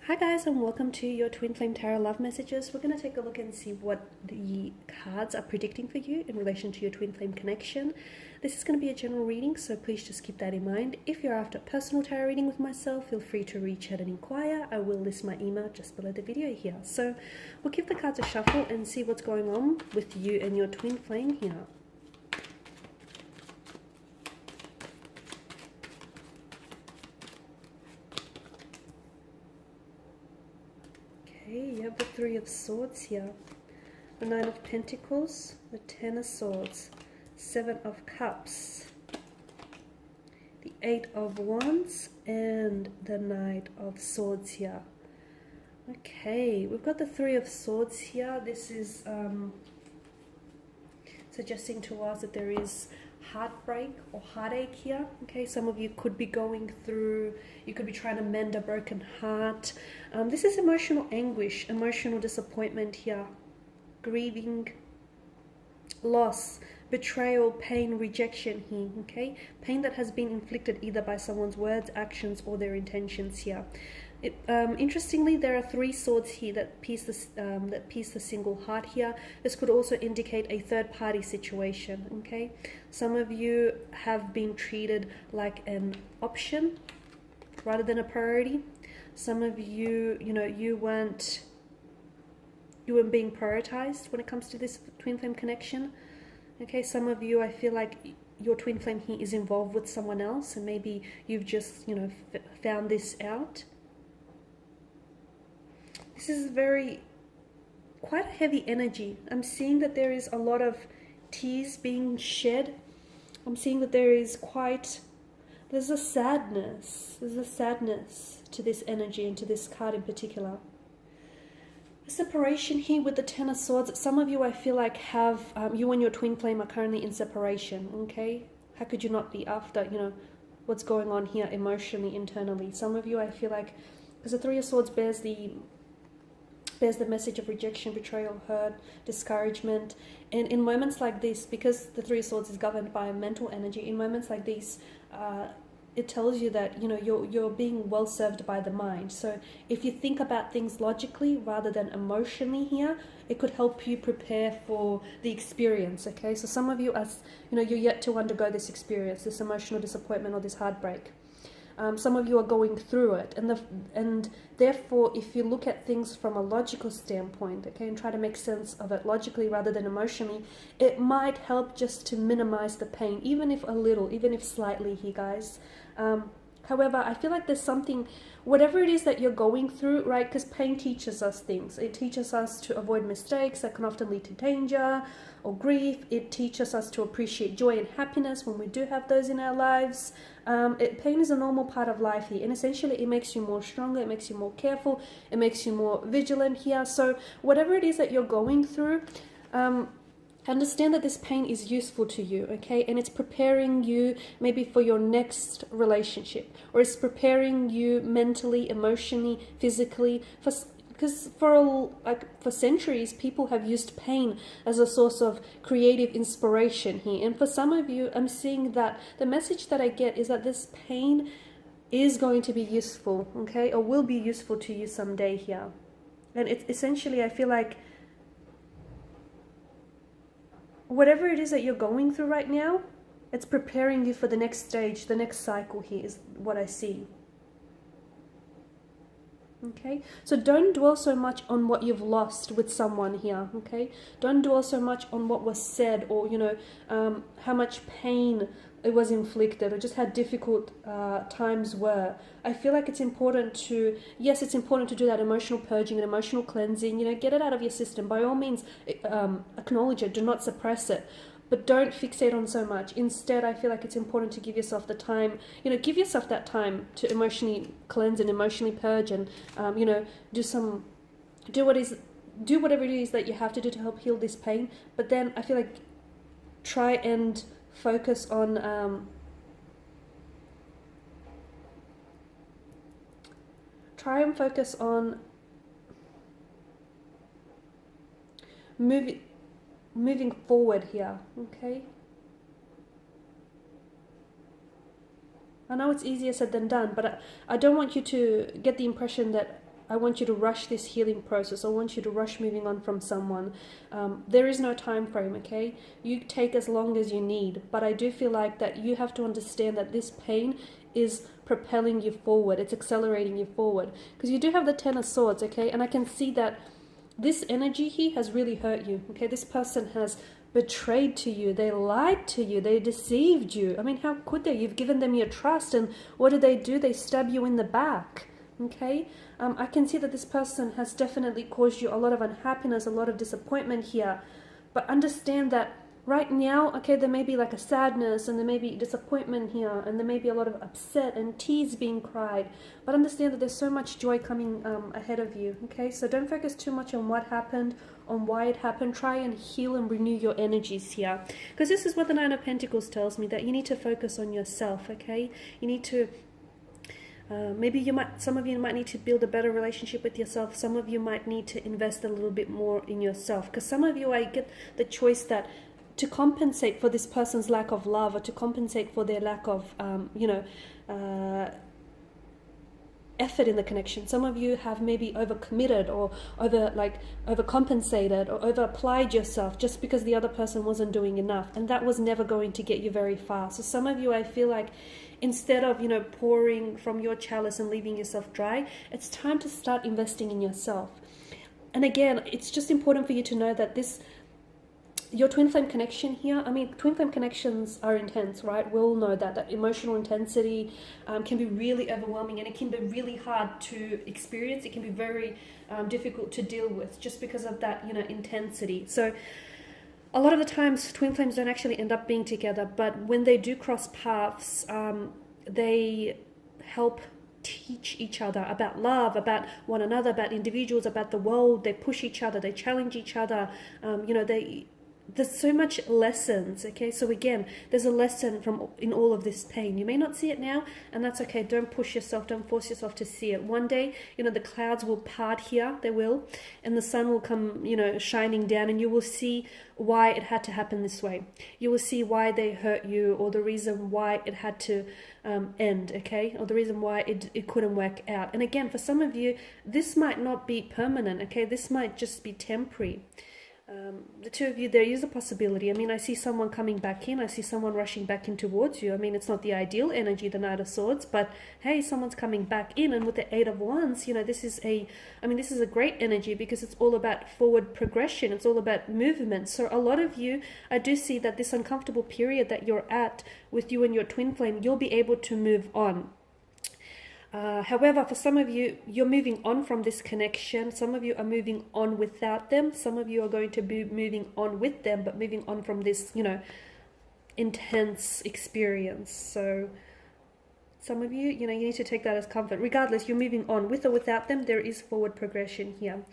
Hi guys, and welcome to your Twin Flame Tarot Love Messages. We're going to take a look and see what the cards are predicting for you in relation to your Twin Flame connection. This is going to be a general reading, so please just keep that in mind. If you're after a personal tarot reading with myself, feel free to reach out and inquire. I will list my email just below the video here. So we'll give the cards a shuffle and see what's going on with you and your Twin Flame here. Okay, you have the Three of Swords here, the Nine of Pentacles, the Ten of Swords, Seven of Cups, the Eight of Wands, and the Knight of Swords here. Okay, we've got the Three of Swords here. This is suggesting to us that there is heartbreak or heartache here. Okay, some of you could be going through, you could be trying to mend a broken heart. This is emotional anguish, emotional disappointment here, grieving, loss, betrayal, pain, rejection here. Okay, pain that has been inflicted either by someone's words, actions, or their intentions here. Interestingly, there are three swords here that pierce the single heart here. This could also indicate a third-party situation. Okay, some of you have been treated like an option rather than a priority. Some of you, you weren't being prioritized when it comes to this twin flame connection. Okay, some of you, I feel like your twin flame here is involved with someone else, and maybe you've just, found this out. This is quite a heavy energy. I'm seeing that there is a lot of tears being shed. I'm seeing that there's a sadness. There's a sadness to this energy and to this card in particular. A separation here with the Ten of Swords. Some of you, I feel like, have, you and your twin flame are currently in separation, okay? How could you not be after, what's going on here emotionally, internally? Some of you, I feel like, because the Three of Swords bears the message of rejection, betrayal, hurt, discouragement. And in moments like this, because the Three of Swords is governed by mental energy, in moments like these, it tells you that, you're being well served by the mind. So if you think about things logically rather than emotionally here, it could help you prepare for the experience, okay? So some of you, you're yet to undergo this experience, this emotional disappointment or this heartbreak. Some of you are going through it, and therefore, if you look at things from a logical standpoint, okay, and try to make sense of it logically rather than emotionally, it might help just to minimize the pain, even if a little, even if slightly here, guys. However, I feel like there's something, whatever it is that you're going through, right, because pain teaches us things. It teaches us to avoid mistakes that can often lead to danger or grief. It teaches us to appreciate joy and happiness when we do have those in our lives. Pain is a normal part of life here, and essentially it makes you more stronger, it makes you more careful, it makes you more vigilant here. So whatever it is that you're going through, understand that this pain is useful to you, okay? And it's preparing you maybe for your next relationship, or it's preparing you mentally, emotionally, physically, because for centuries, people have used pain as a source of creative inspiration here. And for some of you, I'm seeing that the message that I get is that this pain is going to be useful, okay? Or will be useful to you someday here. And it's essentially, I feel like, whatever it is that you're going through right now, it's preparing you for the next stage, the next cycle here is what I see. Okay, so don't dwell so much on what you've lost with someone here, okay? Don't dwell so much on what was said, or, how much pain it was inflicted, or just how difficult times were. I feel like it's important to, yes, it's important to do that emotional purging and emotional cleansing, get it out of your system. By all means, acknowledge it, do not suppress it. But don't fixate on so much. Instead, I feel like it's important to give yourself the time, give yourself that time to emotionally cleanse and emotionally purge, and, do whatever it is that you have to do to help heal this pain. But then I feel like try and focus on, moving forward here, okay? I know it's easier said than done, but I don't want you to get the impression that I want you to rush this healing process. I want you to rush moving on from someone. There is no time frame, okay? You take as long as you need. But I do feel like that you have to understand that this pain is propelling you forward. It's accelerating you forward. Because you do have the Ten of Swords, okay? And I can see that this energy here has really hurt you, okay? This person has betrayed to you. They lied to you. They deceived you. I mean, how could they? You've given them your trust, and what do? They stab you in the back, okay? I can see that this person has definitely caused you a lot of unhappiness, a lot of disappointment here. But understand that right now, okay, there may be like a sadness, and there may be disappointment here, and there may be a lot of upset and tears being cried. But understand that there's so much joy coming ahead of you, okay? So don't focus too much on what happened, on why it happened. Try and heal and renew your energies here. Because this is what the Nine of Pentacles tells me, that you need to focus on yourself, okay? You need to some of you might need to build a better relationship with yourself. Some of you might need to invest a little bit more in yourself. Because some of you, I get the choice that to compensate for this person's lack of love, or to compensate for their lack of, effort in the connection. Some of you have maybe overcommitted, or overcompensated, or over-applied yourself just because the other person wasn't doing enough, and that was never going to get you very far. So some of you, I feel like, instead of pouring from your chalice and leaving yourself dry, it's time to start investing in yourself. And again, it's just important for you to know that your twin flame connection here, I mean, twin flame connections are intense, right? We all know that emotional intensity can be really overwhelming, and it can be really hard to experience. It can be very difficult to deal with just because of that, intensity. So a lot of the times twin flames don't actually end up being together, but when they do cross paths, they help teach each other about love, about one another, about individuals, about the world. They push each other, they challenge each other, there's so much lessons, okay? So again, there's a lesson in all of this pain. You may not see it now, and that's okay. Don't push yourself, don't force yourself to see it. One day, the clouds will part here, they will, and the sun will come, shining down, and you will see why it had to happen this way. You will see why they hurt you, or the reason why it had to end, okay? Or the reason why it couldn't work out. And again, for some of you, this might not be permanent, okay? This might just be temporary. The two of you, there is a possibility. I mean, I see someone coming back in. I see someone rushing back in towards you. I mean, it's not the ideal energy, the Knight of Swords, but hey, someone's coming back in. And with the Eight of Wands, this is a great energy, because it's all about forward progression. It's all about movement. So a lot of you, I do see that this uncomfortable period that you're at with you and your twin flame, you'll be able to move on. However, for some of you, you're moving on from this connection. Some of you are moving on without them. Some of you are going to be moving on with them, but moving on from this, intense experience. So some of you, you need to take that as comfort. Regardless, you're moving on with or without them. There is forward progression here.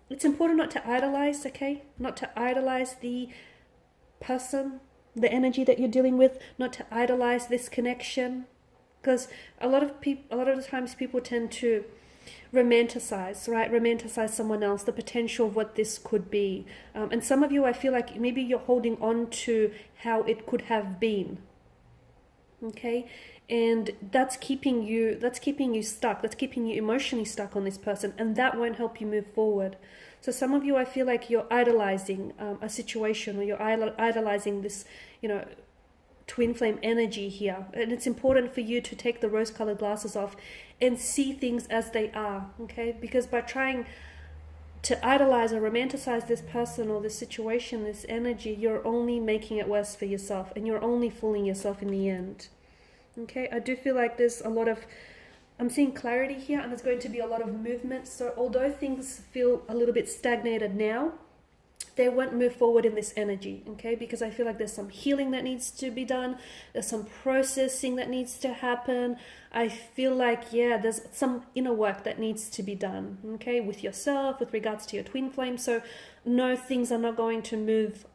It's important not to idolize, okay? Not to idolize the person, the energy that you're dealing with. Not to idolize this connection. Because a lot of the times people tend to romanticize, right? Romanticize someone else, the potential of what this could be. And some of you, I feel like maybe you're holding on to how it could have been. Okay? And that's keeping you stuck. That's keeping you emotionally stuck on this person. And that won't help you move forward. So some of you, I feel like you're idolizing a situation, or you're idolizing this, twin flame energy here. And it's important for you to take the rose-colored glasses off and see things as they are, okay? Because by trying to idolize or romanticize this person or this situation, this energy, you're only making it worse for yourself, and you're only fooling yourself in the end. Okay, I do feel like there's I'm seeing clarity here, and there's going to be a lot of movement. So although things feel a little bit stagnated now, they won't move forward in this energy, okay? Because I feel like there's some healing that needs to be done. There's some processing that needs to happen. I feel like, there's some inner work that needs to be done, okay? With yourself, with regards to your twin flame. So no, things are not going to move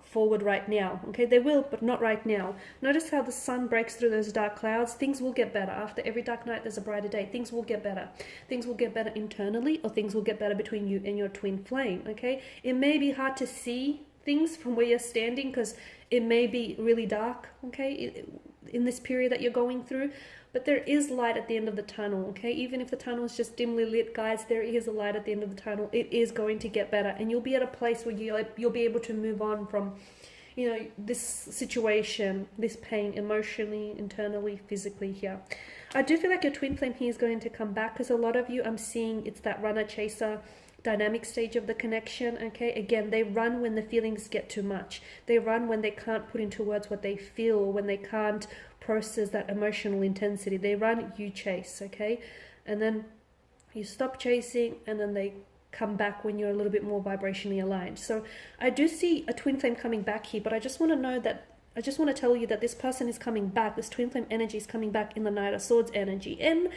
forward right now, okay? They will, but not right now. Notice how the sun breaks through those dark clouds. Things will get better. After every dark night, there's a brighter day. Things will get better. Things will get better internally, or things will get better between you and your twin flame, okay? It may be hard to see things from where you're standing, because it may be really dark, okay, in this period that you're going through. but there is light at the end of the tunnel, okay? Even if the tunnel is just dimly lit, guys, there is a light at the end of the tunnel. It is going to get better, and you'll be at a place where you'll be able to move on from, you know, this situation, this pain, emotionally, internally, physically here. I do feel like your twin flame here is going to come back, because a lot of you, I'm seeing it's that runner-chaser dynamic stage of the connection, okay? Again, they run when the feelings get too much. They run when they can't put into words what they feel, or when they can't process that emotional intensity. They run, you chase, okay? And then you stop chasing, and then they come back when you're a little bit more vibrationally aligned. So I do see a twin flame coming back here, but I just want to know that, I just want to tell you that this person is coming back. This twin flame energy is coming back in the Knight of Swords energy. And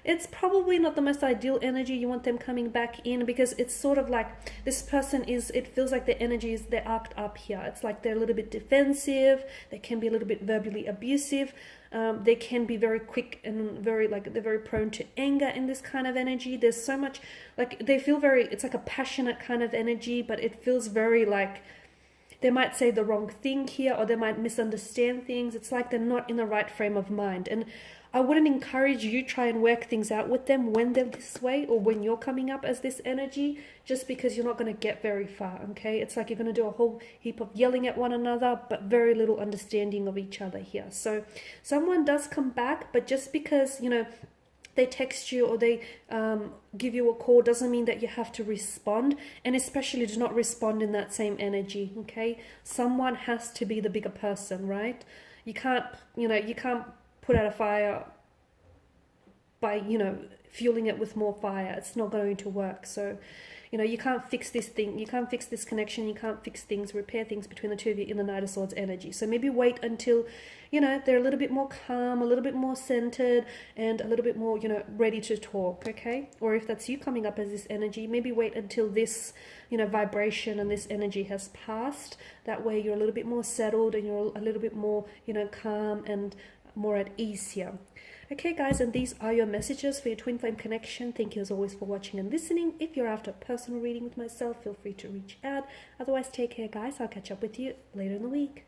it's probably not the most ideal energy you want them coming back in, because it's sort of like this person is, it feels like the energy is, they're arced up here. It's like they're a little bit defensive. They can be a little bit verbally abusive. They can be very quick and very, like, they're very prone to anger in this kind of energy. There's so much, like, they feel very, it's like a passionate kind of energy, but it feels very like, they might say the wrong thing here, or they might misunderstand things. It's like they're not in the right frame of mind. And I wouldn't encourage you try and work things out with them when they're this way, or when you're coming up as this energy, just because you're not going to get very far, okay? It's like you're going to do a whole heap of yelling at one another, but very little understanding of each other here. So someone does come back, but just because, you know, they text you or they give you a call doesn't mean that you have to respond, and especially do not respond in that same energy, okay? Someone has to be the bigger person, right? You can't, you know, you can't put out a fire by, you know, fueling it with more fire. It's not going to work. So, you know, you can't fix this thing. You can't fix this connection. You can't fix things, repair things between the two of you in the Knight of Swords energy. So maybe wait until, you know, they're a little bit more calm, a little bit more centered, and a little bit more, you know, ready to talk, okay? Or if that's you coming up as this energy, maybe wait until this, you know, vibration and this energy has passed. That way you're a little bit more settled, and you're a little bit more, you know, calm and more at ease here. Okay, guys, and these are your messages for your twin flame connection. Thank you as always for watching and listening. If you're after a personal reading with myself, feel free to reach out. Otherwise, take care, guys. I'll catch up with you later in the week.